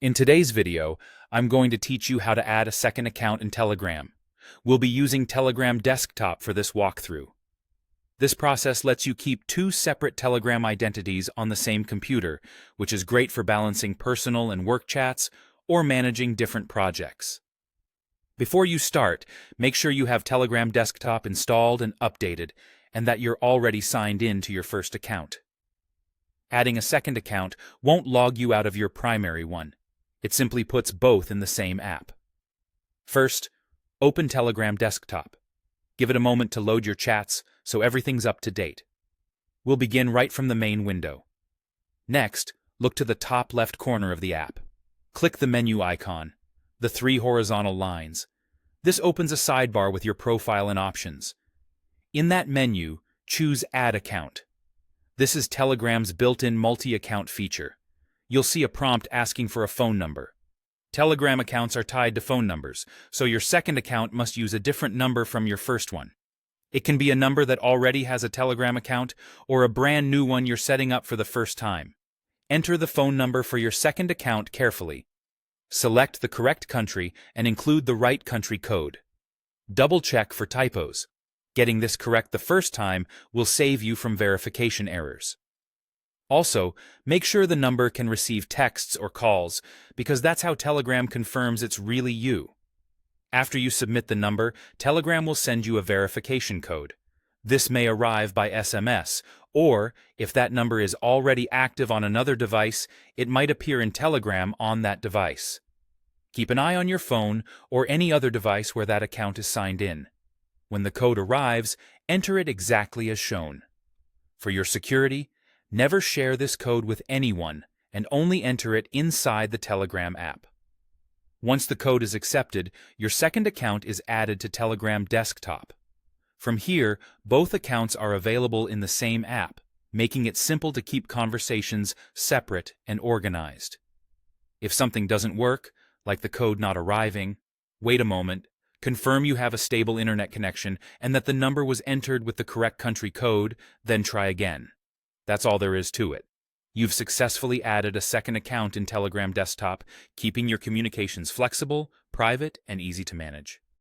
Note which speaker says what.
Speaker 1: In today's video, I'm going to teach you how to add a second account in Telegram. We'll be using Telegram Desktop for this walkthrough. This process lets you keep two separate Telegram identities on the same computer, which is great for balancing personal and work chats or managing different projects. Before you start, make sure you have Telegram Desktop installed and updated, and that you're already signed in to your first account. Adding a second account won't log you out of your primary one. It simply puts both in the same app. First, open Telegram Desktop. Give it a moment to load your chats so everything's up to date. We'll begin right from the main window. Next, look to the top left corner of the app. Click the menu icon, the three horizontal lines. This opens a sidebar with your profile and options. In that menu, choose Add Account. This is Telegram's built-in multi-account feature. You'll see a prompt asking for a phone number. Telegram accounts are tied to phone numbers, so your second account must use a different number from your first one. It can be a number that already has a Telegram account or a brand new one you're setting up for the first time. Enter the phone number for your second account carefully. Select the correct country and include the right country code. Double-check for typos. Getting this correct the first time will save you from verification errors. Also, make sure the number can receive texts or calls, because that's how Telegram confirms it's really you. After you submit the number, Telegram will send you a verification code. This may arrive by SMS, or, if that number is already active on another device, it might appear in Telegram on that device. Keep an eye on your phone or any other device where that account is signed in. When the code arrives, enter it exactly as shown. For your security, never share this code with anyone and only enter it inside the Telegram app. Once the code is accepted, your second account is added to Telegram Desktop. From here, both accounts are available in the same app, making it simple to keep conversations separate and organized. If something doesn't work, like the code not arriving, wait a moment, confirm you have a stable internet connection and that the number was entered with the correct country code, then try again. That's all there is to it. You've successfully added a second account in Telegram Desktop, keeping your communications flexible, private, and easy to manage.